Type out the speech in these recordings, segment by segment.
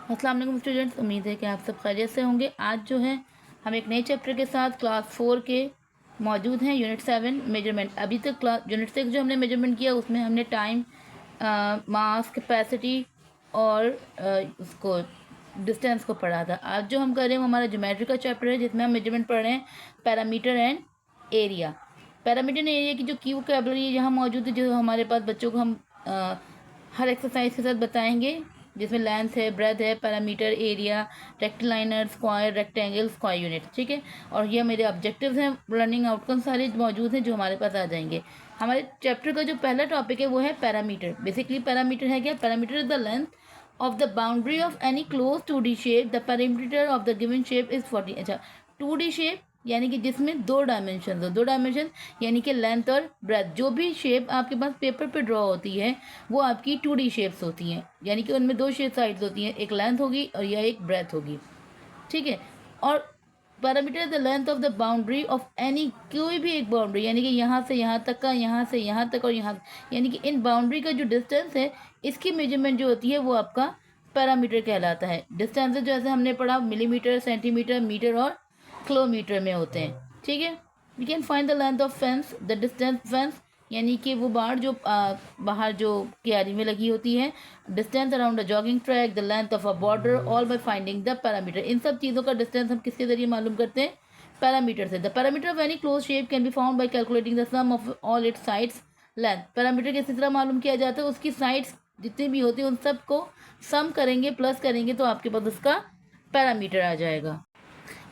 अस्सलाम वालेकुम स्टूडेंट्स, उम्मीद है कि आप सब खैरियत से होंगे। आज जो है हम एक नए चैप्टर के साथ क्लास 4 के मौजूद हैं। Unit 7 measurement. अभी तक क्लास यूनिट 6 जो हमने मेजरमेंट किया उसमें हमने टाइम, मास, कैपेसिटी और उसको डिस्टेंस को पढ़ा था। आज जो हम कर रहे हैं वो हमारा ज्योमेट्री का चैप्टर है जिसमें हम मेजरमेंट पढ़ रहे हैं parameter and area. Parameter and area की जो की वोकैबुलरी यहाँ मौजूद है, जो हमारे पास बच्चों को हम हर एक्सरसाइज के साथ बताएंगे, जिसमें लेंथ है, ब्रेथ है, parameter, area, rectilinear, square, rectangle, square unit. ठीक है, और ये मेरे ऑब्जेक्टिव्स हैं, लर्निंग आउटकम सारे मौजूद हैं जो हमारे पास आ जाएंगे। हमारे चैप्टर का जो पहला टॉपिक है वो है पैरामीटर। बेसिकली पैरामीटर है क्या? Parameter is the length of the boundary of any close 2D shape. The parameter of the given shape is 40। अच्छा, 2D शेप यानी कि जिसमें 2 डायमेंशन हो। 2 डायमेंशन यानी कि लेंथ और ब्रेथ। जो भी शेप आपके पास पेपर पे ड्रॉ होती है वो आपकी 2D शेप्स होती हैं, यानी कि उनमें 2 शेप साइड्स होती हैं, एक लेंथ होगी और यह एक ब्रेथ होगी। ठीक है, और parameter the length of the boundary of any, कोई भी एक बाउंड्री, यानी कि यहाँ से यहाँ तक का, यहाँ से यहाँ तक और यहाँ, यानी कि इन बाउंड्री का जो डिस्टेंस है इसकी मेजरमेंट जो होती है वो आपका पैरामीटर कहलाता है। डिस्टेंस जैसे हमने पढ़ा मिलीमीटर, सेंटीमीटर, मीटर और किलोमीटर में होते हैं। ठीक है, we can find the length of fence, the distance fence यानी कि वो बाढ़ जो बाहर जो क्यारी में लगी होती है, distance around a jogging track, the length of a border, all by finding the parameter. इन सब चीज़ों का डिस्टेंस हम किसके जरिए मालूम करते हैं? पैरामीटर से। The parameter of any close shape can be found by calculating the sum of all its sides length. Parameter किसी तरह मालूम किया जाता है? उसकी साइड्स जितनी भी होती है उन सब को सम करेंगे, प्लस करेंगे तो आपके पास उसका पैरामीटर आ जाएगा।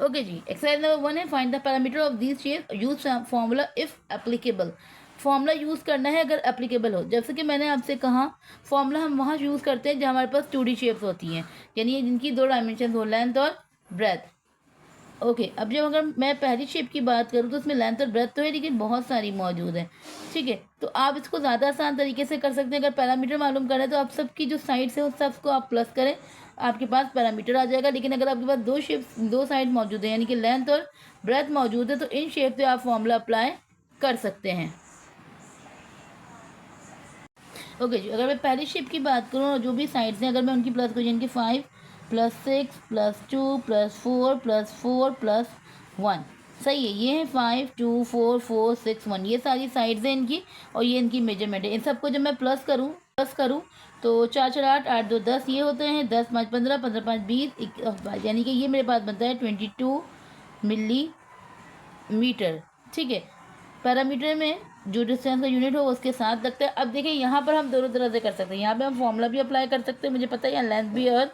ओके जी, एक्सरसाइज नंबर 1 है find the parameter of this shape, use formula if applicable. Formula use करना है अगर एप्लीकेबल हो। जैसे कि मैंने आपसे कहा, फॉर्मूला हम वहाँ यूज़ करते हैं जहाँ हमारे पास 2D शेप्स होती हैं, यानी जिनकी 2 डायमेंशन हो, लेंथ और ब्रेथ। ओके, अब जब अगर मैं पहली शेप की बात करूँ तो उसमें लेंथ और ब्रेथ तो है लेकिन बहुत सारी मौजूद है। ठीक है, तो आप इसको ज़्यादा आसान तरीके से कर सकते हैं। अगर पैरामीटर मालूम करें तो आप सबकी जो साइड्स है उस सबको आप प्लस करें, आपके पास पैरामीटर आ जाएगा। लेकिन अगर आपके पास 2 शेप्स, 2 साइड मौजूद है, यानी कि लेंथ और ब्रेथ मौजूद है, तो इन शेप पे आप फॉर्मूला अप्लाई कर सकते हैं। ओके जी, अगर मैं पहली शेप की बात करूँ और जो भी साइड्स हैं अगर मैं उनकी प्लस करूँ, यानी कि 5 + 6 + 2 + 4 + 4 + 1, सही है। ये है 5 2 4 4 6 1, ये सारी साइड्स हैं इनकी और ये इनकी मेजरमेंट है। इन सबको जब मैं प्लस करूँ तो 4 4 8 8 2 10 ये होते हैं, 10 5 15 15 5 20, यानी कि ये मेरे पास बनता है 22 मिलीमीटर। ठीक है, पैरामीटर में जो डिस्टेंस का यूनिट हो उसके साथ लगता है। अब देखिए यहाँ पर हम दोनों तरह से कर सकते हैं, यहाँ पे हम फॉर्मूला भी अप्लाई कर सकते हैं, मुझे पता है यहाँ लेंथ भी और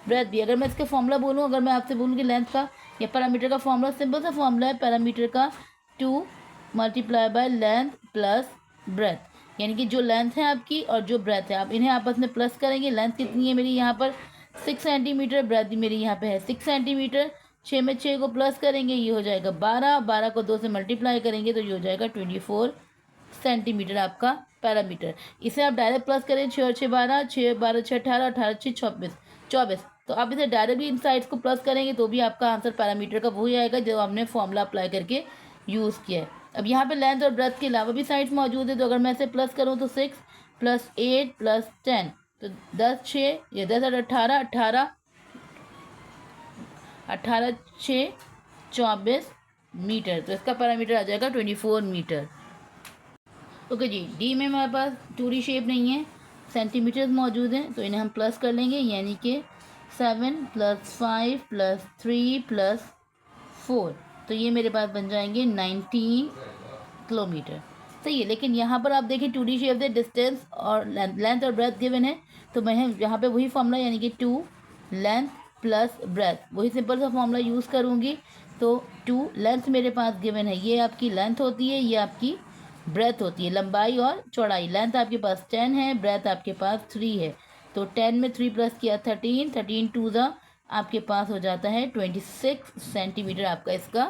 ब्रेथ भी। अगर मैं इसका फॉर्मूला बोलूँ, अगर मैं आपसे बोलूँ कि लेंथ का या पैरामीटर का फॉर्मूला, सिंपल सा फॉर्मूला है पैरामीटर का 2 × लेंथ प्लस ब्रेथ, यानी कि जो लेंथ है आपकी और जो ब्रेथ है आप इन्हें आपस में प्लस करेंगे। लेंथ कितनी है मेरी यहाँ पर 6 सेंटीमीटर, ब्रेथ भी मेरी यहाँ पे है 6 सेंटीमीटर। 6 में 6 को प्लस करेंगे, ये हो जाएगा 12, 12 को 2 से मल्टीप्लाई करेंगे तो ये हो जाएगा 24 सेंटीमीटर आपका पैरामीटर। इसे आप डायरेक्ट प्लस करें, 6 और 6 12, 6 12 6 18, 18 6 24, तो आप इसे डायरेक्ट भी इन साइड्स को प्लस करेंगे तो भी आपका आंसर पैरामीटर का वही आएगा जो हमने फॉर्मूला अप्लाई करके यूज़ किया है। अब यहाँ पे लेंथ और ब्रेथ के अलावा भी साइड्स मौजूद है, तो अगर मैं इसे प्लस करूँ तो 6 + 8 + 10, तो 10 6 या 10 8 18 18 18 6 24 मीटर, तो इसका पैरामीटर आ जाएगा 24 मीटर। ओके जी, डी में हमारे पास 2D शेप नहीं है, सेंटीमीटर्स मौजूद हैं, तो इन्हें हम प्लस कर लेंगे, यानी कि 7 + 5 + 3 + 4, तो ये मेरे पास बन जाएंगे 19 किलोमीटर। सही है, लेकिन यहाँ पर आप देखें 2D शेप है, डिस्टेंस और लेंथ और ब्रेथ गिवन है, तो मैं यहाँ पे वही फॉर्मूला यानी कि 2 लेंथ प्लस ब्रेथ, वही सिंपल सा फॉर्मूला यूज़ करूँगी। तो 2 लेंथ मेरे पास गिवन है, ये आपकी लेंथ होती है, ये आपकी ब्रेथ होती है, लंबाई और चौड़ाई। लेंथ आपके पास 10 है, ब्रेथ आपके पास 3 है, तो 10 में 3 प्लस किया 13, 13 2 आपके पास हो जाता है 26 सेंटीमीटर, आपका इसका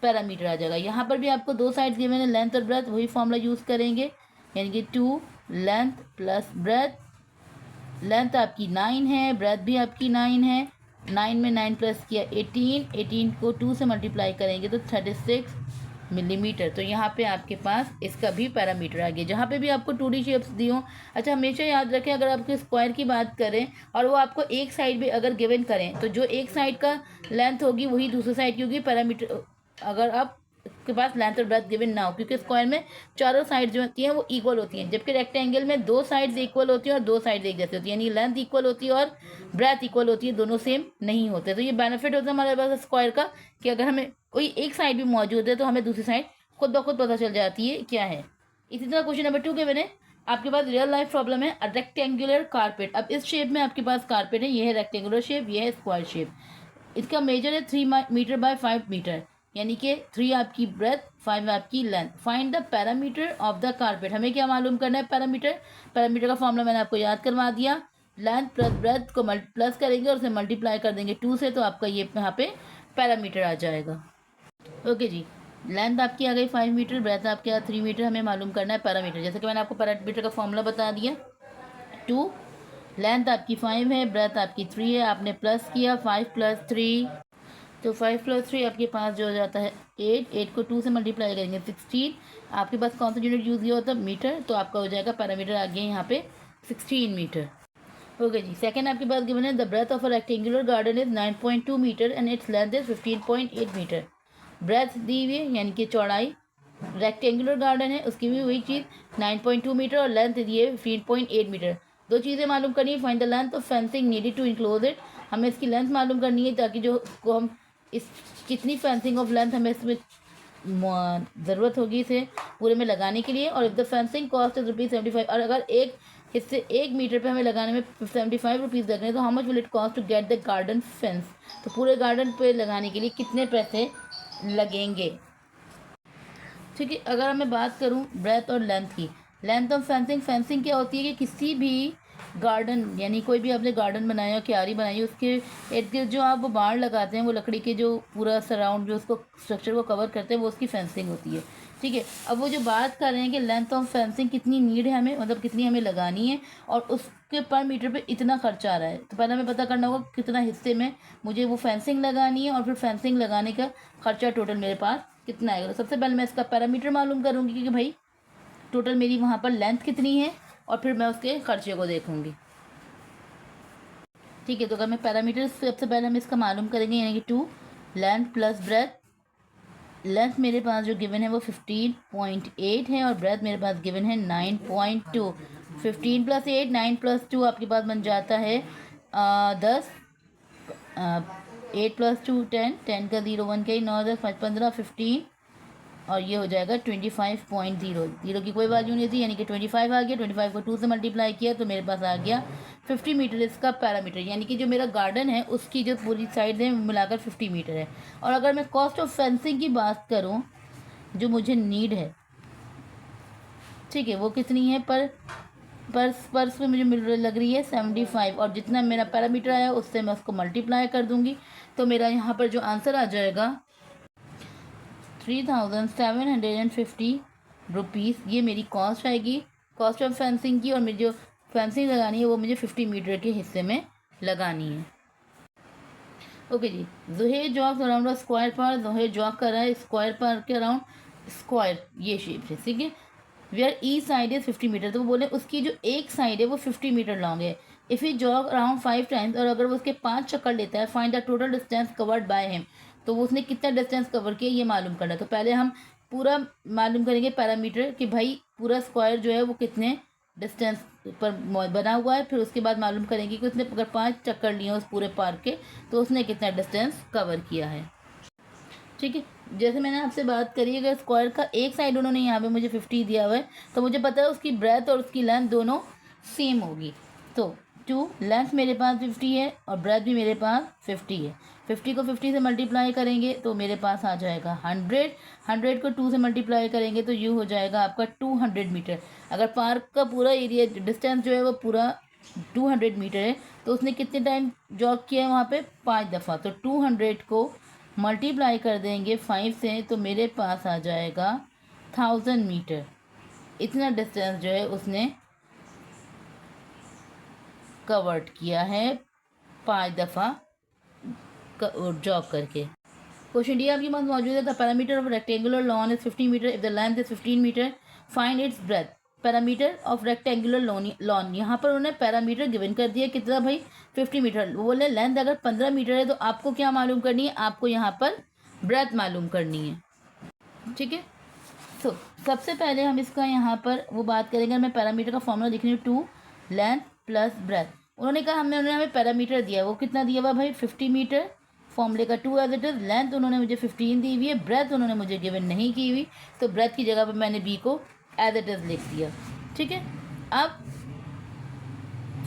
पैरामीटर आ जाएगा। यहाँ पर भी आपको 2 साइड्स गिवन है, लेंथ और ब्रेथ, वही फॉर्मूला यूज़ करेंगे, यानी कि 2 लेंथ प्लस ब्रेथ। लेंथ आपकी 9 है, ब्रेथ भी आपकी 9 है, 9 में 9 प्लस किया 18, 18 को 2 से मल्टीप्लाई करेंगे तो 36 मिलीमीटर। तो यहाँ पे आपके पास इसका भी पैरामीटर आ गया। जहाँ पे भी आपको 2D शेप्स दी हों, अच्छा हमेशा याद रखें अगर आपके स्क्वायर की बात करें और वो आपको एक साइड भी अगर गिवन करें तो जो एक साइड का लेंथ होगी वही दूसरी साइड की होगी पैरामीटर, अगर आप के पास लेंथ और ब्रेथ गिवन ना हो, क्योंकि स्क्वायर में चारों साइड जो होती हैं वो इक्वल होती हैं, जबकि रेक्टेंगल में दो साइड्स इक्वल होती हैं और दो साइड एक जैसी होती है, यानी लेंथ इक्वल होती है और ब्रेथ इक्वल होती है, दोनों सेम नहीं होते। तो ये बेनिफिट होता है हमारे पास स्क्वायर का कि अगर हमें कोई एक साइड भी मौजूद है तो हमें दूसरी साइड खुद ब खुद पता चल जाती है क्या है। इसी तरह क्वेश्चन नंबर 2 के मैंने आपके पास रियल लाइफ प्रॉब्लम है रेक्टेंगुलर कारपेट। अब इस शेप में आपके पास कारपेट है, ये है रेक्टेंगुलर शेप, ये है स्क्वायर शेप। इसका मेजर है 3 मीटर बाय 5 मीटर, यानी कि 3 आपकी ब्रेथ 5 आपकी length. Find the parameter of the carpet. हमें क्या मालूम करना है पैरामीटर। पैरामीटर का फॉर्मूला मैंने आपको याद करवा दिया। लेंथ प्लस ब्रेथ को प्लस करेंगे और उसे मल्टीप्लाई कर देंगे 2 से, तो आपका ये यहाँ पे पैरामीटर आ जाएगा। ओके जी, लेंथ आपकी आ गई 5 मीटर, ब्रेथ आपके यहाँ 3 मीटर। हमें मालूम करना है पैरामीटर। जैसे कि मैंने आपको पैरामीटर का फॉर्मूला बता दिया। 2, लेंथ आपकी 5 है, ब्रेथ आपकी 3 है, आपने प्लस किया 5 + 3, तो 5 + 3 आपके पास जो हो जाता है 8। 8 को 2 से मल्टीप्लाई करेंगे 16। आपके पास कौन सा यूनिट यूज़ किया होता है मीटर, तो आपका हो जाएगा पैरामीटर आ गया यहाँ पे 16 मीटर। ओके जी, सेकंड आपके पास गिवन है the breadth of a rectangular garden is 9.2 metre and its length is 15.8 metre. Breadth दी हुई है यानी कि चौड़ाई, रेक्टेंगुलर गार्डन है उसकी भी वही चीज़ 9.2 मीटर और लेंथ दी है 15.8 मीटर। दो चीज़ें मालूम करनी है। Find the length of fencing needed to enclose it. हमें इसकी लेंथ मालूम करनी है ताकि जो को हम इस कितनी फेंसिंग ऑफ लेंथ हमें इसमें ज़रूरत होगी इसे पूरे में लगाने के लिए। और if the fencing cost is ₹75, और अगर एक हिस्से 1 मीटर पे हमें लगाने में 75 रुपीज़ लग रहे हैं तो how much will it cost to get the garden fence. तो पूरे गार्डन पे लगाने के लिए कितने पैसे लगेंगे। ठीक है, अगर मैं बात करूं ब्रेथ और लेंथ की, लेंथ ऑफ फेंसिंग, फेंसिंग क्या होती है कि किसी भी गार्डन यानी कोई भी आपने गार्डन बनाया हो, क्यारी बनाई हो, उसके इर्द गिर्द जो आप वो बाड़ लगाते हैं, वो लकड़ी के जो पूरा सराउंड जो उसको स्ट्रक्चर को कवर करते हैं वो उसकी फेंसिंग होती है। ठीक है, अब वो जो बात कर रहे हैं कि लेंथ ऑफ फेंसिंग कितनी नीड है हमें, मतलब कितनी हमें लगानी है और उसके पर मीटर पे इतना खर्चा आ रहा है, तो पहले हमें पता करना होगा कितना हिस्से में मुझे वो फेंसिंग लगानी है और फिर फेंसिंग लगाने का खर्चा टोटल मेरे पास कितना आएगा। तो सबसे पहले मैं इसका पैरामीटर मालूम करूँगी कि भाई टोटल मेरी वहाँ पर लेंथ कितनी है और फिर मैं उसके खर्चे को देखूँगी। ठीक है, तो अगर मैं पैरामीटर सबसे पहले हम इसका मालूम करेंगे यानी कि 2 लेंथ प्लस ब्रेथ। लेंथ मेरे पास जो गिवन है वो 15.8 है और ब्रेथ मेरे पास गिवन है 9.2। 15 + 8 9 + 2 आपके पास बन जाता है 10। 8 + 2 10, 10 का 0 1 के 9 10 5 15 15 और ये हो जाएगा 25.0। जीरो की कोई वैल्यू नहीं थी यानी कि 25 आ गया। 25 को 2 से मल्टीप्लाई किया तो मेरे पास आ गया 50 मीटर इसका पैरामीटर, यानी कि जो मेरा गार्डन है उसकी जो पूरी साइड है मिलाकर 50 मीटर है। और अगर मैं कॉस्ट ऑफ फेंसिंग की बात करूं जो मुझे नीड है, ठीक है, वो कितनी है पर मुझे लग रही है 75, और जितना मेरा पैरामीटर आया उससे मैं उसको मल्टीप्लाई कर दूंगी तो मेरा यहाँ पर जो आंसर आ जाएगा 3750 रुपीज़। ये मेरी कॉस्ट आएगी, कॉस्ट ऑफ फेंसिंग की। और मेरी जो फेंसिंग लगानी है वो मुझे 50 मीटर के हिस्से में लगानी है। ओके जी, जोहेर जॉक अराउंड स्क्वायर पार। जोहेर जॉक कर रहा है स्क्वायर पार के अराउंड, स्क्वायर ये शेप है, ठीक है। Where e side is 50 metre, तो वो बोले उसकी जो एक साइड है वो 50 मीटर लॉन्ग है। If he jog around 5 times, और अगर वो उसके 5 चक्कर लेता है, find the total distance covered by him. तो वो उसने कितना डिस्टेंस कवर किया ये मालूम करना है। तो पहले हम पूरा मालूम करेंगे पैरामीटर कि भाई पूरा स्क्वायर जो है वो कितने डिस्टेंस पर बना हुआ है, फिर उसके बाद मालूम करेंगे कि उसने अगर 5 चक्कर लिए उस पूरे पार्क के तो उसने कितना डिस्टेंस कवर किया है। ठीक है, जैसे मैंने आपसे बात करी अगर स्क्वायर का एक साइड उन्होंने यहाँ पे मुझे 50 दिया हुआ है तो मुझे पता है उसकी ब्रेथ और उसकी लेंथ दोनों सेम होगी। तो 2 लेंथ मेरे पास 50 है और ब्रेथ भी मेरे पास 50 है। 50 को 50 से मल्टीप्लाई करेंगे तो मेरे पास आ जाएगा 100। 100 को 2 से मल्टीप्लाई करेंगे तो ये हो जाएगा आपका 200 मीटर। अगर पार्क का पूरा एरिया डिस्टेंस जो है वो पूरा 200 मीटर है तो उसने कितने टाइम जॉग किया है वहाँ पे 5 दफ़ा। तो 200 को मल्टीप्लाई कर देंगे 5 से तो मेरे पास आ जाएगा 1000 मीटर। इतना डिस्टेंस जो है उसने कवर्ड किया है 5 दफ़ा जॉग करके। क्वेश्चन डी आपके पास मौजूद है। The parameter of rectangular lawn is 50 metre if the length is 15 metre, find its breadth. Parameter of rectangular lawn, यहाँ पर उन्होंने पैरामीटर गिवन कर दिया कितना भाई 50 मीटर। वो बोले लेंथ अगर 15 मीटर है तो आपको क्या मालूम करनी है, आपको यहाँ पर ब्रेथ मालूम करनी है। ठीक है, तो सबसे पहले हम इसका यहाँ पर वो बात करेंगे। मैं पैरामीटर का फॉर्मूला लिख रही हूँ, 2 लेंथ प्लस ब्रेथ। उन्होंने कहा उन्होंने हमें पैरामीटर दिया, वो कितना दिया हुआ भाई 50 मीटर, फॉर्मूले का 2 एज इट इज। लेंथ उन्होंने मुझे 15 दी हुई है, ब्रेथ उन्होंने मुझे गिवन नहीं की हुई, तो ब्रेथ की जगह पर मैंने बी को एज इट इज लिख दिया। ठीक है, अब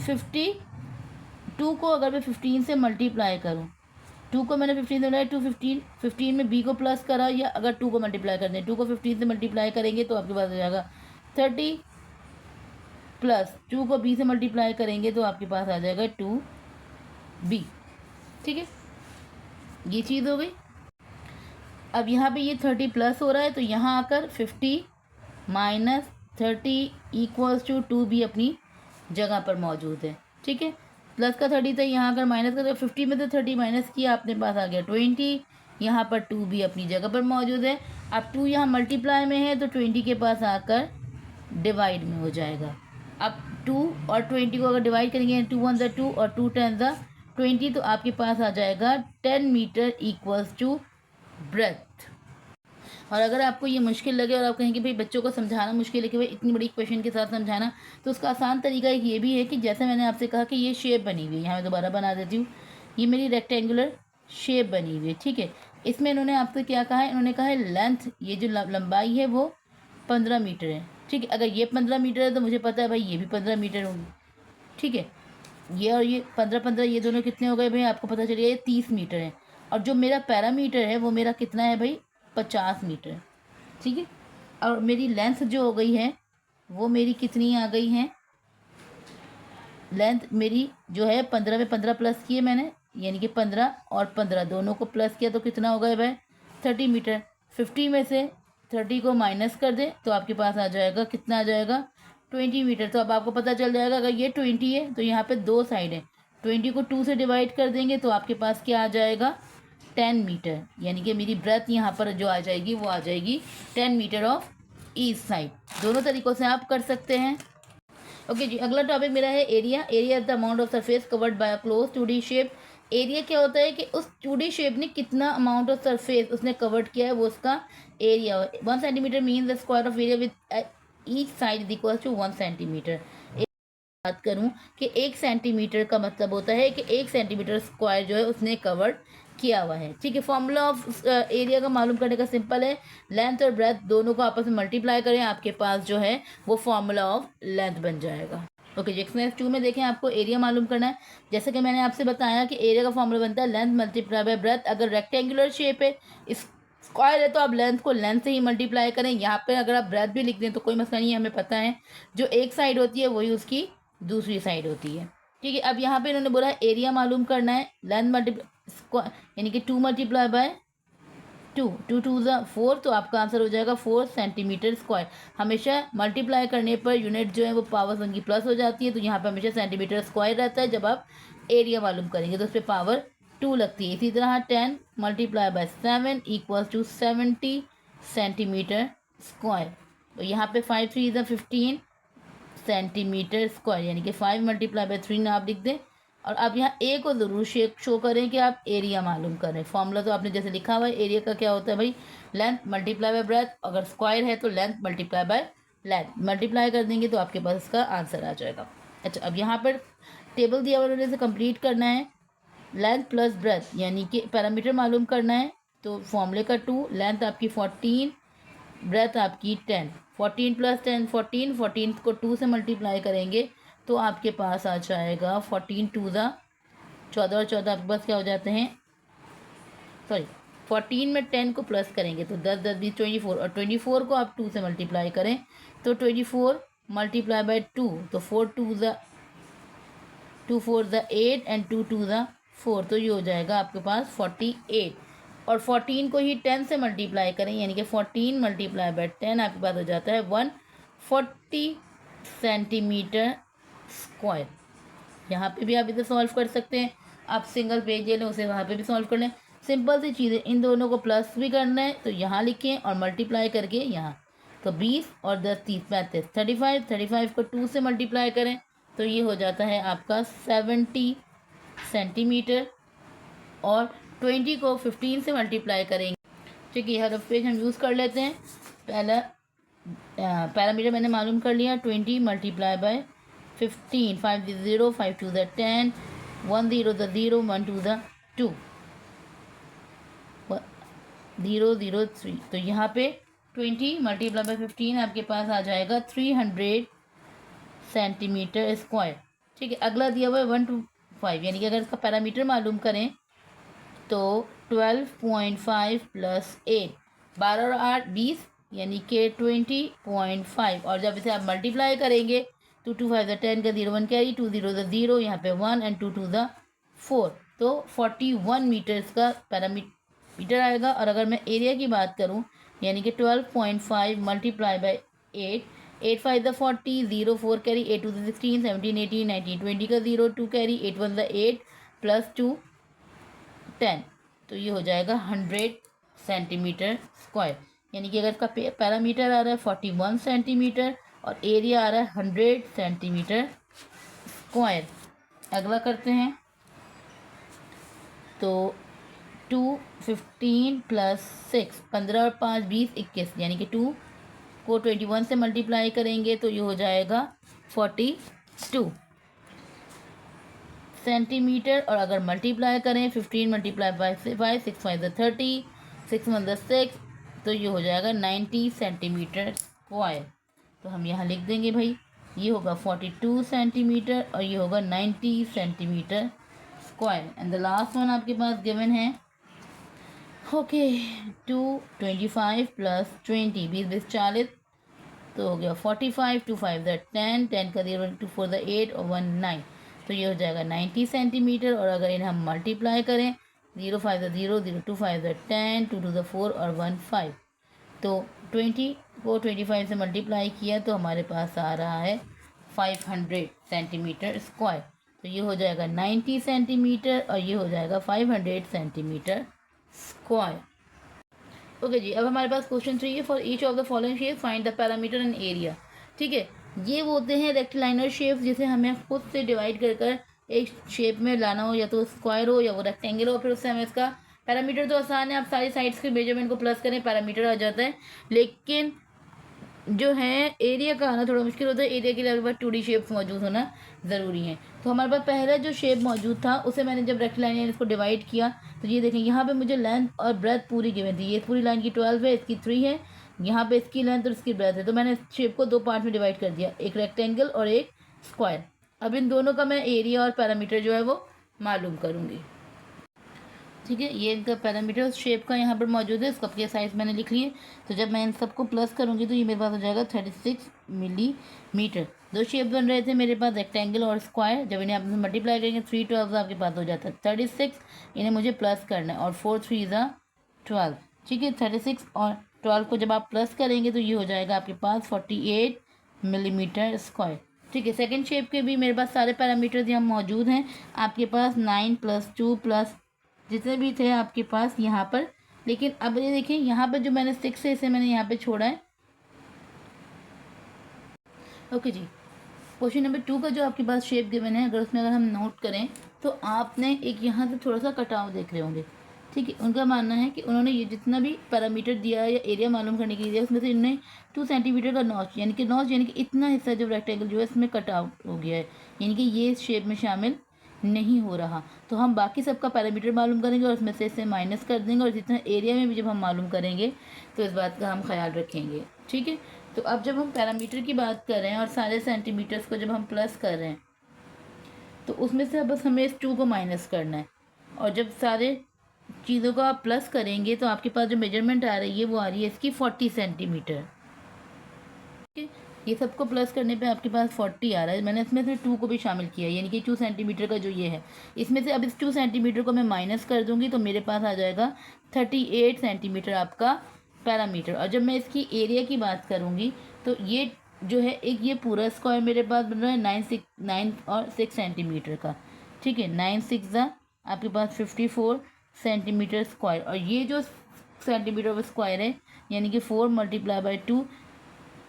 52 को अगर मैं 15 से मल्टीप्लाई करूँ, 2 को मैंने 15 से बनाया, 2 15 में बी को प्लस करा, या अगर 2 को मल्टीप्लाई कर दें, 2 को 15 से मल्टीप्लाई करेंगे तो आपके पास हो जाएगा 30, प्लस 2 को बी से मल्टीप्लाई करेंगे तो आपके पास आ जाएगा 2b। ठीक है, ये चीज़ हो गई। अब यहाँ पे ये 30 प्लस हो रहा है, तो यहाँ आकर 50 माइनस 30 इक्वल्स टू 2b अपनी जगह पर मौजूद है। ठीक है, प्लस का 30 था, यहाँ अगर माइनस का, तो 50 में से 30 माइनस किया, अपने पास आ गया 20, यहाँ पर 2b अपनी जगह पर मौजूद है। अब 2 यहाँ मल्टीप्लाई में है तो 20 के पास आकर डिवाइड में हो जाएगा। अब 2 और 20 को अगर डिवाइड करेंगे, 2 1 ज़ा 2 और 2 10 ज़ा 20, तो आपके पास आ जाएगा 10 मीटर इक्वल्स टू ब्रेथ। और अगर आपको ये मुश्किल लगे और आप कहें कि भाई बच्चों को समझाना मुश्किल है कि भाई इतनी बड़ी क्वेश्चन के साथ समझाना, तो उसका आसान तरीका एक ये भी है कि जैसे मैंने आपसे कहा कि ये शेप बनी हुई है, यहाँ मैं दोबारा बना देती हूँ, ये मेरी रेक्टेंगुलर शेप बनी हुई है। ठीक है, इसमें इन्होंने आपसे क्या कहा है, इन्होंने कहा है लेंथ, ये जो लंबाई है वो 15 मीटर है। ठीक है, अगर ये 15 मीटर है तो मुझे पता है भाई ये भी 15 मीटर होगी। ठीक है, ये और ये 15 ये दोनों कितने हो गए भाई, आपको पता चलिए ये 30 मीटर है। और जो मेरा पैरामीटर है वो मेरा कितना है भाई 50 मीटर। ठीक है, और मेरी लेंथ जो हो गई है वो मेरी कितनी आ गई है, लेंथ मेरी जो है 15 में 15 प्लस किए मैंने, यानी कि 15 और 15 दोनों को प्लस किया तो कितना हो गया भाई 30 मीटर। 50 में से 30 को माइनस कर दे तो आपके पास आ जाएगा, कितना आ जाएगा 20 मीटर। तो अब आपको पता चल जाएगा अगर ये 20 है तो यहाँ पे 2 साइड है, 20 को 2 से डिवाइड कर देंगे तो आपके पास क्या आ जाएगा 10 मीटर, यानी कि मेरी ब्रेथ यहाँ पर जो आ जाएगी वो आ जाएगी 10 मीटर ऑफ ईच साइड। दोनों तरीक़ों से आप कर सकते हैं। ओके जी, अगला टॉपिक मेरा है area. Area is the amount of surface covered by a close 2D shape. Area क्या होता है कि उस 2D शेप ने कितना अमाउंट ऑफ सरफेस उसने कवर्ड किया है, वो उसका area. 1 centimetre mean the square of area with each side is equal to 1 centimetre. बात करूं कि 1 सेंटीमीटर का मतलब होता है कि 1 सेंटीमीटर स्क्वायर जो है उसने कवर्ड किया हुआ है। ठीक है, फॉर्मूला ऑफ एरिया का मालूम करने का सिंपल है, लेंथ और ब्रेथ दोनों को आपस में मल्टीप्लाई करें, आपके पास जो है वो फॉर्मूला ऑफ लेंथ बन जाएगा। ओके जी, एक्सरसाइज 2 में देखें, आपको एरिया मालूम करना है। जैसे कि मैंने आपसे बताया कि एरिया का फॉर्मूला बनता है लेंथ मल्टीप्लाई बाय ब्रेथ। अगर रेक्टेंगुलर शेप है, स्क्वायर है, तो आप लेंथ को लेंथ से ही मल्टीप्लाई करें। यहाँ पर अगर आप ब्रेथ भी लिख दें तो कोई मसला नहीं है, हमें पता है जो एक साइड होती है वही उसकी दूसरी साइड होती है। ठीक है, अब यहाँ पे इन्होंने बोला एरिया मालूम करना है, लेंथ मल्टीप्लाई यानी कि 2 मल्टीप्लाई बाय 2, 2 2 ज़ा 4, तो आपका आंसर हो जाएगा 4 सेंटीमीटर स्क्वायर। हमेशा मल्टीप्लाई करने पर यूनिट जो है वो पावर उनकी प्लस हो जाती है, तो यहाँ पे हमेशा सेंटीमीटर स्क्वायर रहता है। जब आप एरिया मालूम करेंगे तो उस पर पावर 2 लगती है। इसी तरह 10 multiply by 7 equals to 70 centimetre square. तो यहाँ पे 5 3 ज़ा 15 सेंटीमीटर स्क्वायर, यानी कि 5 मल्टीप्लाई बाय 3 आप लिख दें। और आप यहाँ ए को ज़रूर शो करें कि आप एरिया मालूम करें। फॉर्मूला तो आपने जैसे लिखा हुआ है, एरिया का क्या होता है भाई लेंथ मल्टीप्लाई बाय ब्रेथ। अगर स्क्वायर है तो length multiply by length, multiply कर देंगे तो आपके पास इसका आंसर आ जाएगा। अच्छा, अब यहाँ पर टेबल दिया हुआ से कंप्लीट करना है। लेंथ प्लस ब्रेथ यानी कि पैरामीटर मालूम करना है, तो फॉर्मूले का 2, लेंथ आपकी 14, ब्रेथ आपकी 10। 14 प्लस 10 14, 14 को 2 से मल्टीप्लाई करेंगे तो आपके पास आ जाएगा 14 2 ज़ा 14 और 14 आपके पास क्या हो जाते हैं, सॉरी 14 में 10 को प्लस करेंगे तो 10 10 20 24, और 24 को आप 2 से मल्टीप्लाई करें तो 24 मल्टीप्लाई बाय 2, तो 4 2 ज़ा 2 4 ज़ा 8 एंड 2 2 ज़ा 4, तो ये हो जाएगा आपके पास 48। और 14 को ही 10 से मल्टीप्लाई करें, यानी कि 14 मल्टीप्लाई बाय 10 आपके पास हो जाता है 140 सेंटीमीटर स्क्वायर। यहाँ पे भी आप इधर सॉल्व कर सकते हैं, आप सिंगल पेज ले लें उसे वहाँ पे भी सॉल्व कर लें। सिंपल सी चीज़ है, इन दोनों को प्लस भी करना है तो यहाँ लिखें और मल्टीप्लाई करके यहाँ, तो 20 और 10 30 35 35, 35 को 2 से मल्टीप्लाई करें तो ये हो जाता है आपका 70 सेंटीमीटर, और 20 को 15 से मल्टीप्लाई करेंगे। ठीक है, हर पेज हम यूज़ कर लेते हैं। पहला पैरामीटर मैंने मालूम कर लिया, 20 multiply by 15, 5 0, 5 2 the 10, 1 0 the 0, 1 2 the 2, 0 0 3। तो यहाँ पे 20 मल्टीप्लाई बाय 15 आपके पास आ जाएगा 300 सेंटीमीटर स्क्वायर। ठीक है, अगला दिया हुआ है 1 to 5, यानी कि अगर इसका पैरामीटर मालूम करें तो 12.5 प्लस 8, 12 और 8 20, यानी कि 20.5, और जब इसे आप मल्टीप्लाई करेंगे तो 2 5 द 10 का 0 1 कैरी, 2 0 द 0, यहाँ पे 1 एंड 2 2 द 4, तो 41 मीटर्स का पैरामीटर आएगा। और अगर मैं एरिया की बात करूँ, यानी कि 12.5 multiply by 8, 8 5 the 40, 0 4 carry, 8 2 the 16, 17 18 19 20 का 0 2 कैरी, 8 1 द 8 प्लस 2 10, तो ये हो जाएगा 100 सेंटीमीटर स्क्वायर। यानी कि अगर इसका पैरामीटर आ रहा है 41 सेंटीमीटर और एरिया आ रहा है 100 सेंटीमीटर स्क्वायर। अगला करते हैं, तो 2 15 प्लस 6, 15 और 5 20 21, यानी कि 2 को 21 से मल्टीप्लाई करेंगे तो ये हो जाएगा 42 सेंटीमीटर, और अगर मल्टीप्लाई करें 15 मल्टीप्लाई बाय 5, 6 5 द 30, 6 1 द 6, तो ये हो जाएगा 90 सेंटीमीटर स्क्वायर। तो हम यहाँ लिख देंगे भाई, ये होगा 42 सेंटीमीटर और ये होगा 90 centimetre square. And the last one आपके पास गिवन है, ओके, 225 प्लस 20, 20 20 40, तो हो गया 45, 2 5 द 10, 10 का 0, 2 4 द 8 और 1 9, तो ये हो जाएगा 90 सेंटीमीटर। और अगर इन्हें हम मल्टीप्लाई करें, 0 5 द 0 0, 2 5 द 10, 2 2 द 4 और 1 5, तो 20 को 25 से मल्टीप्लाई किया तो हमारे पास आ रहा है 500 सेंटीमीटर स्क्वायर। तो ये हो जाएगा 90 सेंटीमीटर और ये हो जाएगा 500 सेंटीमीटर स्क्वायर। ओके जी, अब हमारे पास क्वेश्चन 3 है, for each of the following shape find the parameter and area. ठीक है, ये वो होते हैं रेक्टिलाइनर शेप जिसे हमें खुद से डिवाइड कर कर एक शेप में लाना हो, या तो स्क्वायर हो या वो रेक्टेंगल हो, फिर उससे हमें इसका पैरामीटर तो आसान है, आप सारी साइड्स के मेजरमेंट को प्लस करें पैरामीटर आ जाता है। लेकिन जो है एरिया का आना थोड़ा मुश्किल होता है, एरिया के लिए आपके पास 2D शेप्स मौजूद होना ज़रूरी है। तो हमारे पास पहला जो शेप मौजूद था उसे मैंने जब रेक्टिलाइनर इसको डिवाइड किया तो ये देखें, यहाँ पे मुझे लेंथ और ब्रेथ पूरी गिवन थी, ये पूरी लाइन की 12 है, इसकी 3 है, यहाँ पे इसकी लेंथ और इसकी ब्रेथ है, तो मैंने इस शेप को 2 पार्ट में डिवाइड कर दिया, एक रेक्टेंगल और एक स्क्वायर। अब इन दोनों का मैं एरिया और पैरामीटर जो है वो मालूम करूँगी। ठीक है, ये इनका पैरामीटर उस शेप का यहाँ पर मौजूद है, सबके साइज मैंने लिख लिए। तो जब मैं इन सबको प्लस करूँगी तो ये मेरे पास हो जाएगा 36 मिलीमीटर। दो शेप बन रहे थे मेरे पास, रेक्टेंगल और स्क्वायर, जब इन्हें आप मल्टीप्लाई करेंगे 3 12 आपके पास हो जाता है 36, इन्हें मुझे प्लस करना है, और 4 3 12। ठीक है, 36 और 12 को जब आप प्लस करेंगे तो ये हो जाएगा आपके पास 48 मिलीमीटर स्क्वायर। ठीक है, सेकेंड शेप के भी मेरे पास सारे पैरामीटर्स यहाँ मौजूद हैं, आपके पास 9 + 2 प्लस जितने भी थे आपके पास यहाँ पर। लेकिन अब ये देखिए, यहाँ पर जो मैंने 6 है इसे मैंने यहाँ पे छोड़ा है। ओके जी, क्वेश्चन नंबर 2 का जो आपके पास शेप गिवन है, अगर उसमें अगर हम नोट करें तो आपने एक यहाँ से थोड़ा सा कटाव देख रहे होंगे। ठीक है, उनका मानना है कि उन्होंने ये जितना भी पैरामीटर दिया है या एरिया मालूम करने के लिए दिया, उसमें से इन्होंने 2 सेंटीमीटर का नॉच, यानी कि इतना हिस्सा जो रेक्टेंगल जो है इसमें कट आउट हो गया है, यानी कि ये शेप में शामिल नहीं हो रहा। तो हम बाकी सबका पैरामीटर मालूम करेंगे और उसमें से इसे माइनस कर देंगे, और जितना एरिया में भी जब हम मालूम करेंगे तो इस बात का हम ख्याल रखेंगे। ठीक है, तो अब जब हम पैरामीटर की बात कर रहे हैं और सारे सेंटीमीटर्स को जब हम प्लस कर रहे हैं तो उसमें से बस हमें इस 2 को माइनस करना है, और जब सारे चीज़ों को आप प्लस करेंगे तो आपके पास जो मेजरमेंट आ रही है वो आ रही है इसकी 40 सेंटीमीटर। ठीक है, ये सबको प्लस करने पे आपके पास 40 आ रहा है। मैंने इसमें से 2 को भी शामिल किया, यानी कि 2 सेंटीमीटर का जो ये है, इसमें से अब इस 2 सेंटीमीटर को मैं माइनस कर दूंगी तो मेरे पास आ जाएगा 38 सेंटीमीटर आपका पैरामीटर। और जब मैं इसकी एरिया की बात करूँगी तो ये जो है एक ये पूरा स्क्वायर मेरे पास बन रहा है 9 और 6 सेंटीमीटर का। ठीक है, 9 6 आपके पास 54, सेंटीमीटर स्क्वायर, और ये जो सेंटीमीटर स्क्वायर है यानी कि 4 मल्टीप्लाई बाई 2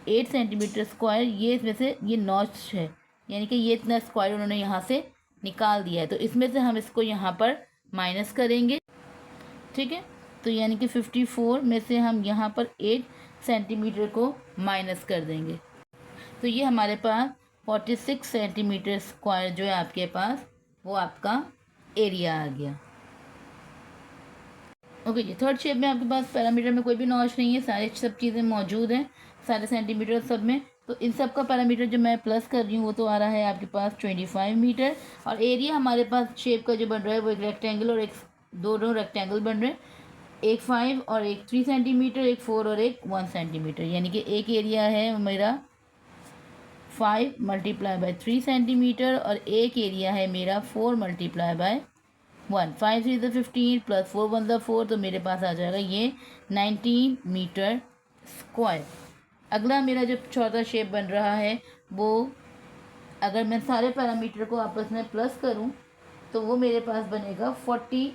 8 सेंटीमीटर स्क्वायर, ये इसमें से ये नॉच है यानी कि ये इतना स्क्वायर उन्होंने यहाँ से निकाल दिया है, तो इसमें से हम इसको यहाँ पर माइनस करेंगे। ठीक है, तो यानी कि 54 में से हम यहाँ पर 8 सेंटीमीटर को माइनस कर देंगे, तो ये हमारे पास 46 सेंटीमीटर स्क्वायर जो है आपके पास वो आपका एरिया आ गया। ओके जी, थर्ड शेप में आपके पास पैरामीटर में कोई भी नॉच नहीं है, सारे सब चीज़ें मौजूद हैं, सारे सेंटीमीटर सब में। तो इन सब का पैरामीटर जो मैं प्लस कर रही हूँ वो तो आ रहा है आपके पास 25 मीटर, और एरिया हमारे पास शेप का जो बन रहा है वो एक रेक्टेंगल और एक दोनों रेक्टेंगल बन रहे हैं, एक 5 और एक 3 सेंटीमीटर, एक 4 और एक 1 सेंटीमीटर, यानी कि एक एरिया है मेरा 5 मल्टीप्लाई बाई 3 सेंटीमीटर और एक एरिया है मेरा 4 मल्टीप्लाई बाई 1। 5 3 15 प्लस 4 1 4, तो मेरे पास आ जाएगा ये 19 मीटर स्क्वायर। अगला मेरा जो चौथा शेप बन रहा है वो, अगर मैं सारे पैरामीटर को आपस में प्लस करूं तो वो मेरे पास बनेगा 40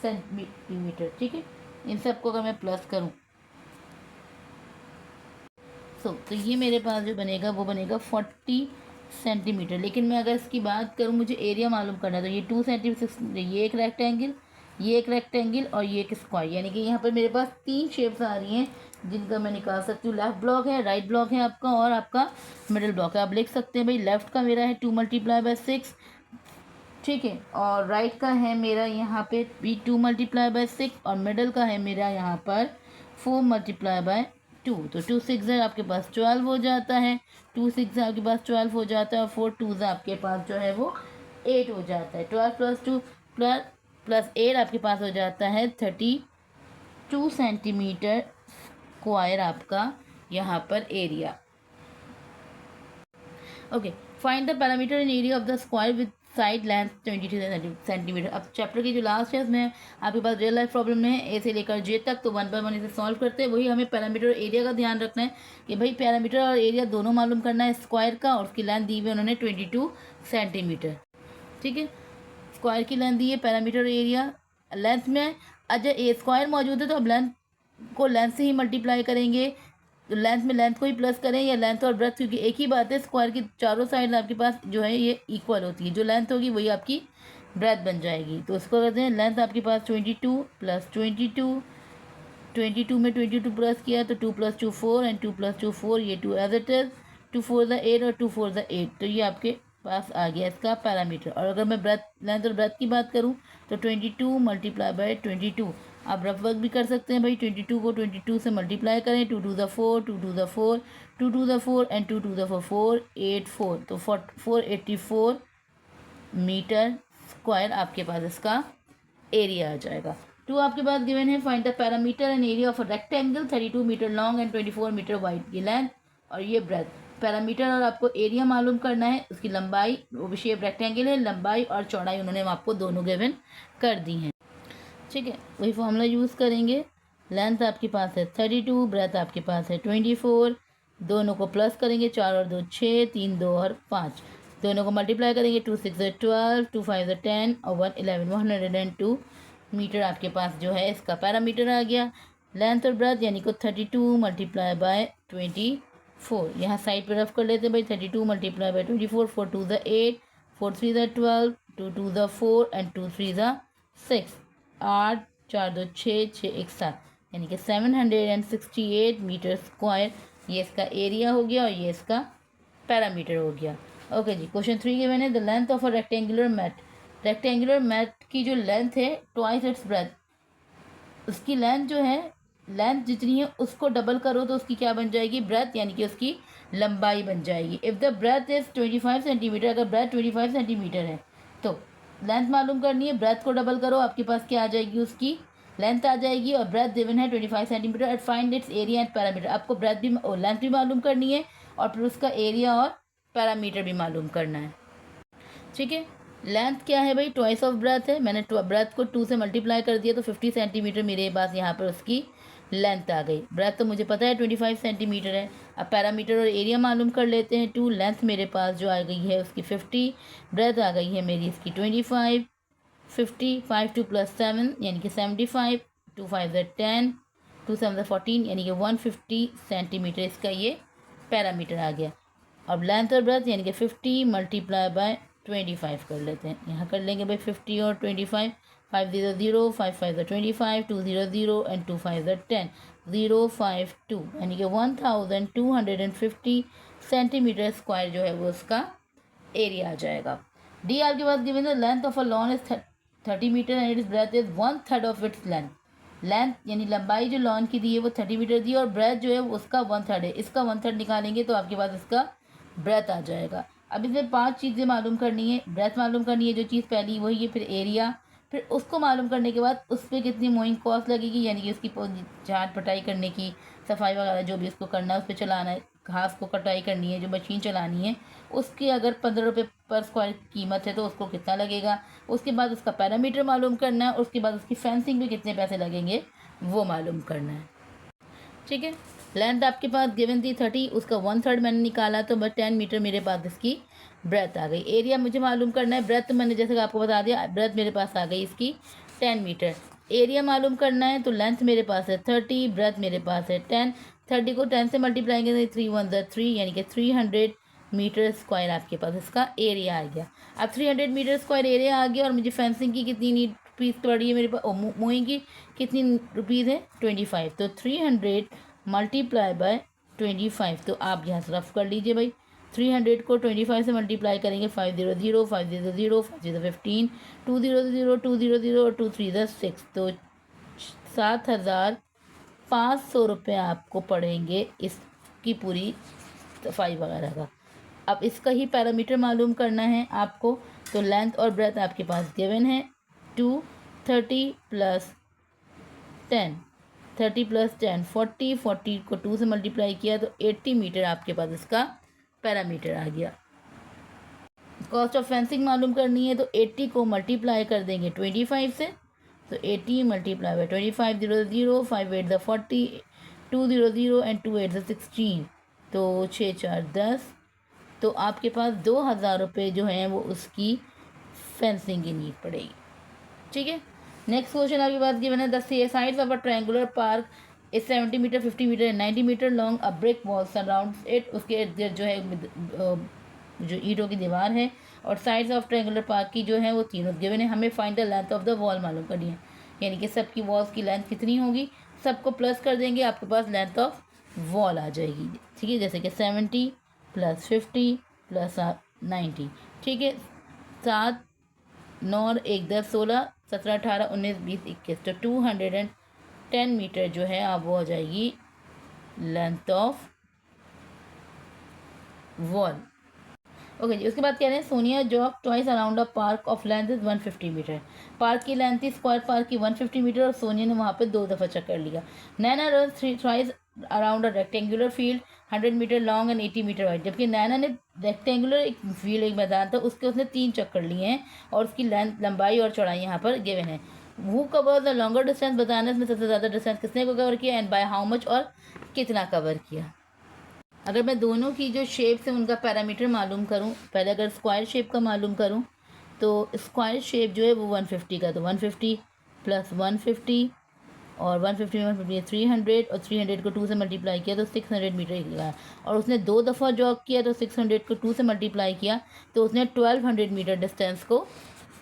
सेंटीमीटर। ठीक है, इन सब को अगर मैं प्लस करूं तो ये मेरे पास जो बनेगा वो बनेगा 40 सेंटीमीटर। लेकिन मैं अगर इसकी बात करूँ, मुझे एरिया मालूम करना है, तो ये 2 सेंटीमीटर, ये एक रेक्टेंगल, ये एक रेक्टेंगल और ये एक स्क्वायर, यानी कि यहाँ पर मेरे पास 3 शेप्स आ रही हैं जिनका मैं निकाल सकती हूँ। लेफ्ट ब्लॉक है, राइट ब्लॉक है आपका, और आपका मिडिल ब्लॉक है। आप लिख सकते हैं भाई लेफ्ट का मेरा है 2 मल्टीप्लाई बाई 6, ठीक है, और राइट का है मेरा यहाँ पे भी 2 मल्टीप्लाई बाई 6, और मिडल का है मेरा यहाँ पर 4 मल्टीप्लाई बाई 2। तो 2 6 आपके पास 12 हो जाता है, 2 6 आपके पास 12 हो जाता है, और 4 2 आपके पास जो है वो 8 हो जाता है। 12 प्लस 2 प्लस 8 आपके पास हो जाता है 32 सेंटीमीटर स्क्वायर आपका यहाँ पर area. Okay, find the parameter in area of the square with side length 22 centimetre. अब चैप्टर की जो लास्ट है उसमें आपके पास रियल लाइफ प्रॉब्लम है ए से लेकर जे तक, तो 1 बाय 1 इसे सॉल्व करते हैं। वही हमें पैरामीटर और एरिया का ध्यान रखना है कि भाई पैरामीटर और एरिया दोनों मालूम करना है स्क्वायर का, और उसकी लेंथ दी हुई है उन्होंने 22 सेंटीमीटर। ठीक है, स्क्वायर की लेंथ दी है, पैरामीटर और एरिया। लेंथ में अच्छा ए स्क्वायर मौजूद है तो अब लेंथ को लेंथ से ही मल्टीप्लाई करेंगे, तो लेंथ में लेंथ को ही प्लस करें, या लेंथ और ब्रेथ, क्योंकि एक ही बात है, स्क्वायर की चारों साइड आपके पास जो है ये इक्वल होती है, जो लेंथ होगी वही आपकी ब्रेथ बन जाएगी। तो उसको करते हैं, लेंथ आपके पास 22 प्लस 22, 22 में 22 प्लस किया तो 2 + 2 4 एंड 2 + 2 4, ये 2 एज इट इज़, 2 4 = 8 और 2 4 = 8, तो ये आपके पास आ गया इसका पैरामीटर। और अगर मैं ब्रेथ लेंथ और ब्रेथ की बात करूँ तो 22 मल्टीप्लाई बाई 22, आप रफ वर्क भी कर सकते हैं भाई, 22 को 22 से मल्टीप्लाई करें, 2 2 = 4, 2 2 = 4, 2 2 = 4 एंड 2 2 = 4 84, तो 484 मीटर स्क्वायर आपके पास इसका एरिया आ जाएगा। 2 आपके पास गिवन है, find the parameter and area of a rectangle 32 metre long and 24 metre wide, ये लेंथ और ये ब्रेथ। पैरामीटर और आपको एरिया मालूम करना है, उसकी लंबाई, वो भी शेप रेक्टेंगल है, लंबाई और चौड़ाई उन्होंने आपको दोनों गिवन कर दी हैं। ठीक है, वही फॉर्मूला यूज़ करेंगे। लेंथ आपके पास है 32, ब्रेथ आपके पास है 24, दोनों को प्लस करेंगे, 4 और 2 6, 3 2 और 5, दोनों को मल्टीप्लाई करेंगे, 2 6 = 12, 2 5 = 10 और 1 11, 102 मीटर आपके पास जो है इसका पैरामीटर आ गया। लेंथ और ब्रेथ यानी कि 32 मल्टीप्लाई बाय 24, यहाँ साइड पे रफ कर लेते हैं भाई, 32 मल्टीप्लाई बाय 24, 4 2 = 8, 4 3 = 12, 2 2 = 4 एंड 2 3 = 6, 8 4 2 6 6 1 7, यानी कि 768 मीटर स्क्वायर ये इसका एरिया हो गया और ये इसका पैरामीटर हो गया। ओके जी, क्वेश्चन 3 के मैंने, the length of a rectangular mat, rectangular mat की जो लेंथ है ट्वाइस इट्स ब्रेथ, उसकी लेंथ जो है, लेंथ जितनी है उसको डबल करो तो उसकी क्या बन जाएगी, ब्रेथ, यानी कि उसकी लंबाई बन जाएगी। If the breadth is 25 centimetre, अगर ब्रेथ 25 सेंटीमीटर है तो लेंथ मालूम करनी है, ब्रेथ को डबल करो, आपके पास क्या आ जाएगी, उसकी लेंथ आ जाएगी, और ब्रेथ गिवन है 25 centimetre. At find its area and parameter, आपको ब्रेथ भी लेंथ भी मालूम करनी है और फिर उसका एरिया और पैरामीटर भी मालूम करना है। ठीक है, लेंथ क्या है भाई, ट्वाइस ऑफ ब्रेथ है, मैंने ब्रेथ को 2 से मल्टीप्लाई कर दिया तो 50 सेंटीमीटर मेरे पास यहाँ पर उसकी लेंथ आ गई। ब्रेथ तो मुझे पता है 25 सेंटीमीटर है। अब पैरामीटर और एरिया मालूम कर लेते हैं। 2 लेंथ मेरे पास जो आ गई है उसकी 50, ब्रेथ आ गई है मेरी इसकी 25, 55 2 + 7 यानी कि 75, 2 5 10, 2 7 14 यानी कि 150 सेंटीमीटर इसका ये पैरामीटर आ गया। अब लेंथ और ब्रेथ यानी कि 50 × 25 कर लेते हैं। यहाँ कर लेंगे भाई 50 और 25, 5 0 0, 5 5 25, 2 0 0 एंड 2 5 10, 0 5 2 यानी कि 1250 सेंटीमीटर स्क्वायर जो है वो उसका एरिया आ जाएगा। डी आपके पास given the length of a lawn is 30 metre and its breadth is 1/3 of its length. Length यानी लंबाई जो लॉन की दी है वो 30 मीटर दी है और ब्रेथ जो है उसका 1/3 है। इसका 1/3 निकालेंगे तो आपके पास इसका ब्रेथ आ जाएगा। अब इसमें 5 चीज़ें मालूम करनी है। ब्रेथ मालूम करनी है जो चीज़ पहली वही है, फिर एरिया, फिर उसको मालूम करने के बाद उस पर कितनी मोइंग कॉस्ट लगेगी यानी कि उसकी झाड़ पटाई करने की, सफाई वगैरह जो भी उसको करना है, उस पर चलाना है, घास को कटाई करनी है, जो मशीन चलानी है उसकी अगर 15 रुपये पर स्क्वायर कीमत है तो उसको कितना लगेगा। उसके बाद उसका पैरामीटर मालूम करना है और उसके बाद उसकी फेंसिंग में कितने पैसे लगेंगे वो मालूम करना है। ठीक है, लेंथ आपके पास गिवन थी 30, उसका 1/3 मैंने निकाला तो बस 10 मीटर मेरे पास इसकी ब्रेथ आ गई। एरिया मुझे मालूम करना है, ब्रेथ मैंने जैसे कि आपको बता दिया, ब्रेथ मेरे पास आ गई इसकी 10 मीटर। एरिया मालूम करना है तो लेंथ मेरे पास है 30, ब्रेथ मेरे पास है 10। 30 को 10 से मल्टीप्लाई करेंगे 3 1 3 यानी कि 300 मीटर स्क्वायर आपके पास इसका एरिया आ गया। अब 300 मीटर स्क्वायर एरिया आ गया और मुझे फेंसिंग की कितनी नीड रुपीज़ पड़ी है मेरे पास, मोइंग की कितनी रुपीज़ है 25, तो 300 मल्टीप्लाई बाय 25। तो आप यहाँ से रफ कर लीजिए भाई, 300 को 25 से मल्टीप्लाई करेंगे 5 0 0, 5 0 0, 5 0 15, 2 0 0, 2 0 0 और 2 3 6, तो 7,500 रुपये आपको पड़ेंगे इसकी पूरी सफाई वगैरह का। अब इसका ही पैरामीटर मालूम करना है आपको, तो लेंथ और ब्रेथ आपके पास गिवन है 230 + 10, 30 + 10 40, 40 को 2 से मल्टीप्लाई किया तो 80 मीटर आपके पास इसका पैरामीटर आ गया। कॉस्ट ऑफ फेंसिंग मालूम करनी है तो 80 को मल्टीप्लाई कर देंगे 25 से, तो 80 मल्टीप्लाई बाई 25, 0 0, 5 8 40, 2 0 0 एंड 2 8 16, तो 6 4 10, तो आपके पास 2,000 रुपये जो हैं वो उसकी फेंसिंग की नीड पड़ेगी। ठीक है, नेक्स्ट क्वेश्चन आपके पास गिवन है the sides of a triangular park is 70 metre, 50 metre and 90 metre long, a brick wall surrounds it. उसके इर्द गिर्द जो है जो ईंटों की दीवार है और साइड्स ऑफ ट्रायंगुलर पार्क की जो है वो तीनों गिवन है। हमें find the length of the wall मालूम करनी है, यानी कि सबकी वॉल्स की लेंथ कितनी होगी, सबको प्लस कर देंगे, आपके पास लेंथ ऑफ वॉल आ जाएगी। ठीक है, जैसे कि 70 + 50 + 90, ठीक है, 7 9 और 1 10 16 17 18 19 20 21, तो 210 मीटर जो है अब वो हो जाएगी length of wall. Okay ji, उसके बाद कह रहे हैं Sonia job twice around a park of length is 150 metre. Park की लेंथ थी स्क्वायर पार्क की 150 मीटर और सोनिया ने वहाँ पे 2 दफ़ा चक्कर लिया। Naina run twice around a rectangular field 100 metre long and 80 metre wide. जबकि नैना ने रेक्टेंगुलर एक फील्ड, एक मैदान था, उसके उसने 3 चक्कर लिए हैं और उसकी लेंथ, लंबाई और चौड़ाई यहाँ पर गिवन है। वो कवर द लॉन्गर डिस्टेंस, बताना इसमें सबसे ज़्यादा डिस्टेंस किसने को कवर किया एंड बाय हाउ मच, और कितना कवर किया। अगर मैं दोनों की जो शेप्स हैं उनका पैरामीटर मालूम करूं, पहले अगर स्क्वायर शेप का मालूम करूं तो स्क्वायर शेप जो है वो 150 का, तो 150 + 150 और 150 में 150 300 और 300 को 2 से मल्टीप्लाई किया तो 600 मीटर निकला। और उसने 2 दफ़ा जॉग किया तो 600 को 2 से मल्टीप्लाई किया तो उसने 1200 मीटर डिस्टेंस को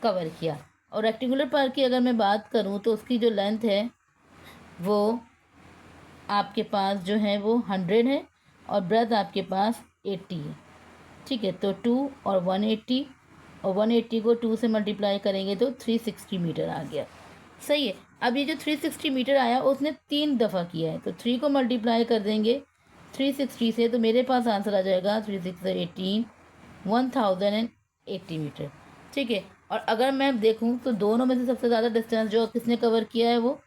कवर किया। और रेक्टेंगुलर पार्क की अगर मैं बात करूँ तो उसकी जो लेंथ है वो आपके पास जो है वो 100 है और ब्रेथ आपके पास 80 है। ठीक है, तो 2 और 180 और 180 को 2 से मल्टीप्लाई करेंगे तो 360 मीटर आ गया। सही है, अब ये जो 360 मीटर आया उसने 3 दफ़ा किया है, तो 3 को मल्टीप्लाई कर देंगे 360 से, तो मेरे पास आंसर आ जाएगा 3 6 18 1080 मीटर। ठीक है, और अगर मैं देखूं तो दोनों में से सबसे ज़्यादा डिस्टेंस जो किसने कवर किया है वो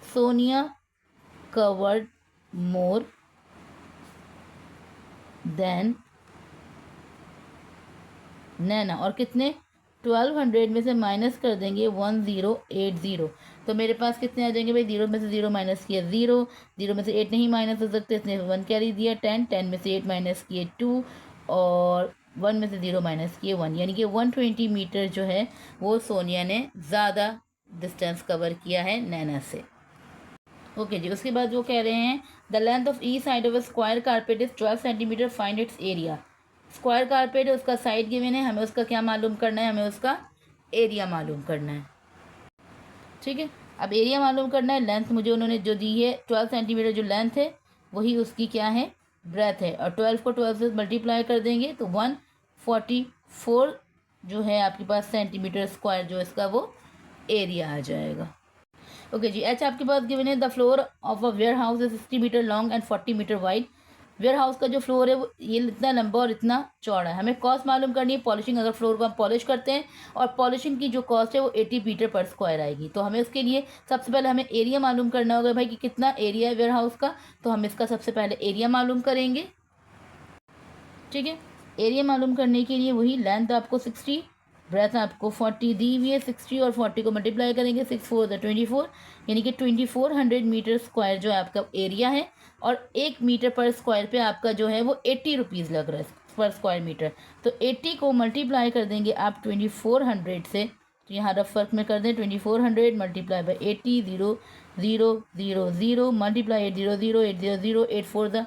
सोनिया कवर्ड मोर देन नैना, और कितने 1200 में से माइनस कर देंगे 1080, तो मेरे पास कितने आ जाएंगे भाई, 0 में से 0 माइनस किया 0, 0 में से 8 नहीं माइनस हो सकते, इसने 1 कैरी दिया 10, 10 में से 8 माइनस किए 2 और 1 में से 0 माइनस किए 1, यानी कि 120 मीटर जो है वो सोनिया ने ज़्यादा डिस्टेंस कवर किया है नैना से। ओके जी, उसके बाद वो कह रहे हैं the length of E side of a square carpet is 12 centimetre, find its area. Square carpet है, उसका साइड गिवन है, हमें उसका क्या मालूम करना है, हमें उसका एरिया मालूम करना है। ठीक है, अब एरिया मालूम करना है। लेंथ मुझे उन्होंने जो दी है 12 सेंटीमीटर जो लेंथ है वही उसकी क्या है, ब्रेथ है, और 12 को 12 से मल्टीप्लाई कर देंगे तो 144 जो है आपके पास सेंटीमीटर स्क्वायर जो इसका वो एरिया आ जाएगा। ओके जी, एच आपके पास गिवन है the floor of a warehouse है 60 metre long and 40 metre wide. Warehouse का जो फ्लोर है वो ये इतना लंबा और इतना चौड़ा है। हमें कॉस्ट मालूम करनी है पॉलिशिंग, अगर फ्लोर को हम पॉलिश करते हैं और पॉलिशिंग की जो कॉस्ट है वो 80 मीटर पर स्क्वायर आएगी। तो हमें उसके लिए सबसे पहले हमें एरिया मालूम करना होगा भाई कि कितना एरिया है वेयर हाउस का। तो हम इसका सबसे पहले एरिया मालूम करेंगे। ठीक है, एरिया मालूम करने के लिए वही लेंथ आपको 60, ब्रेथ आपको 40 दी हुई है। 60 और 40 को मल्टीप्लाई करेंगे 6 4 24, यानी कि 2400 मीटर स्क्वायर जो है आपका एरिया है। और 1 मीटर पर स्क्वायर पे आपका जो है वो 80 रुपीज़ लग रहा है पर स्क्वायर मीटर। तो 80 को मल्टीप्लाई कर देंगे आप 2400 से, तो यहाँ रफ वर्क में कर दें 2400 मल्टीप्लाई बाई 80, 0 0 0 0 मल्टीप्लाई 8 0 0 8 0 0 8 4 द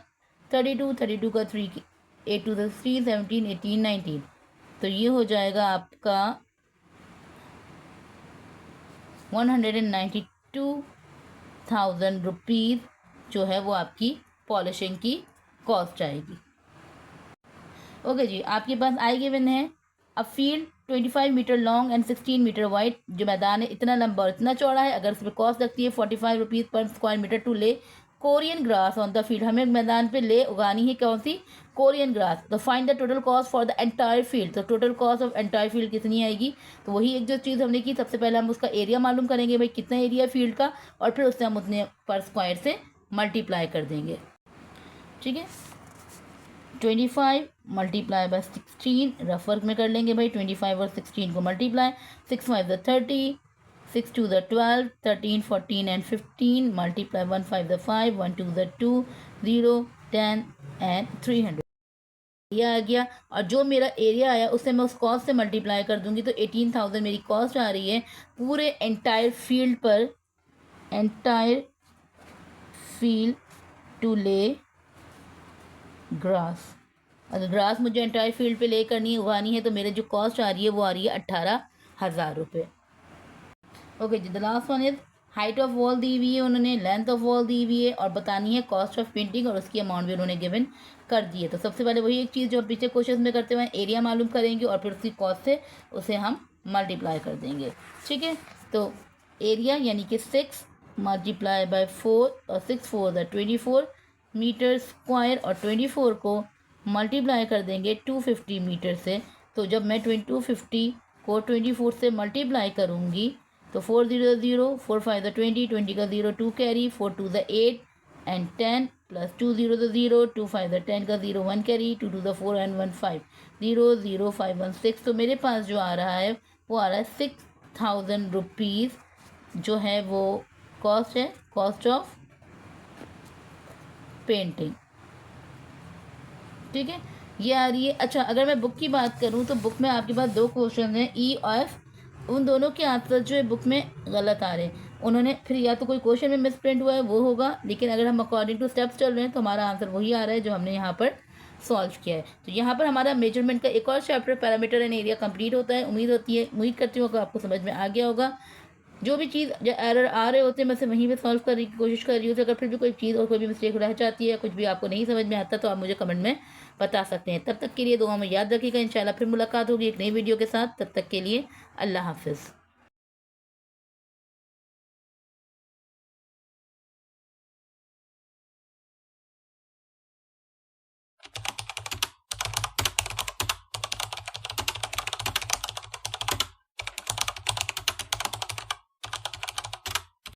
32, 32 का 3 8 2 द 3 17 18 19, तो ये हो जाएगा आपका 192,000 रुपीज़ जो है वो आपकी पॉलिशिंग की कॉस्ट आएगी। ओके जी, आपके पास आई गिवन है a field 25 metre long and 16 metre wide. जो मैदान है इतना लंबा और इतना चौड़ा है। अगर इसमें कॉस्ट लगती है 45 रुपीज़ पर square metre to lay Korean grass on the field. हमें मैदान पे ले उगानी है कौन सी, कोरियन ग्रास। तो find the total cost for the entire field. तो total cost of entire field कितनी आएगी, तो वही एक जो चीज़ हमने की, सबसे पहले हम उसका एरिया मालूम करेंगे भाई कितना एरिया फील्ड का, और फिर उससे हम उतने पर स्क्वायर से मल्टीप्लाई कर देंगे। ठीक है, 25 मल्टीप्लाई बाय 16, रफ वर्क में कर लेंगे भाई 25 और 16 को multiply, 6 5 the 30, 6 2 the 12, 13 14 and 15 multiply 1 5 the 5, 1 2 the 2, 0 10 and 300 area आ गया। और जो मेरा एरिया आया उससे मैं उस कॉस्ट से मल्टीप्लाई कर दूंगी तो 18,000 मेरी कॉस्ट आ रही है पूरे एंटायर फील्ड पर, एंटायर फील्ड टू ले ग्रास। अगर ग्रास मुझे एंटायर फील्ड पे ले करनी है, उगानी है, तो मेरे जो कॉस्ट आ रही है वो आ रही है 18,000 रुपये। ओके जी, the last one is height of wall दी हुई है उन्होंने, लेंथ ऑफ वॉल दी हुई है, और बतानी है कॉस्ट ऑफ पेंटिंग, और उसकी अमाउंट भी उन्होंने गिवन कर दी है। तो सबसे पहले वही एक चीज़ जो पीछे क्वेश्चन में करते हुए एरिया मालूम करेंगे और फिर उसकी कॉस्ट से उसे हम मल्टीप्लाई कर देंगे। ठीक है, तो एरिया यानी कि 6 मल्टीप्लाई बाय 4, और 6 4 द 24 मीटर स्क्वायर, और 24 को मल्टीप्लाई कर देंगे 250 मीटर से। तो जब मैं 250 को 24 से मल्टीप्लाई करूँगी तो 4 0 0, 4 5 द 20, 20 का 0 2 carry, 4 2 the 8 and 10 plus 2 0 the 0, 2 5 the 10 का 0 1 कैरी, 2 2 द 4 एंड 1 5, 0 0 5 1 6। तो मेरे पास जो आ रहा है वो आ रहा है 6,000 रुपीज़ जो है वो कॉस्ट है, कॉस्ट ऑफ पेंटिंग। ठीक है, ये आ रही है। अच्छा, अगर मैं बुक की बात करूं तो बुक में आपके पास 2 क्वेश्चन हैं ई और एफ, उन दोनों के आंसर जो है बुक में गलत आ रहे हैं। उन्होंने फिर या तो कोई क्वेश्चन में मिसप्रिंट हुआ है वो होगा, लेकिन अगर हम अकॉर्डिंग टू स्टेप्स चल रहे हैं तो हमारा आंसर वही आ रहा है जो हमने यहाँ पर सॉल्व किया है। तो यहाँ पर हमारा मेजरमेंट का एक और chapter parameter and area complete होता है। उम्मीद करती हूँ कि आपको समझ में आ गया होगा। जो भी चीज़ जो एरर आ रहे होते हैं मैं से वहीं पे सॉल्व करने की कोशिश कर रही हूँ। तो अगर फिर भी कोई चीज़ और कोई भी मिस्टेक रह जाती है, कुछ भी आपको नहीं समझ में आता, तो आप मुझे कमेंट में बता सकते हैं। तब तक के लिए दुआ में याद रखिएगा। इंशाल्लाह फिर मुलाकात होगी एक नई वीडियो के साथ। तब तक के लिए अल्लाह हाफिज़।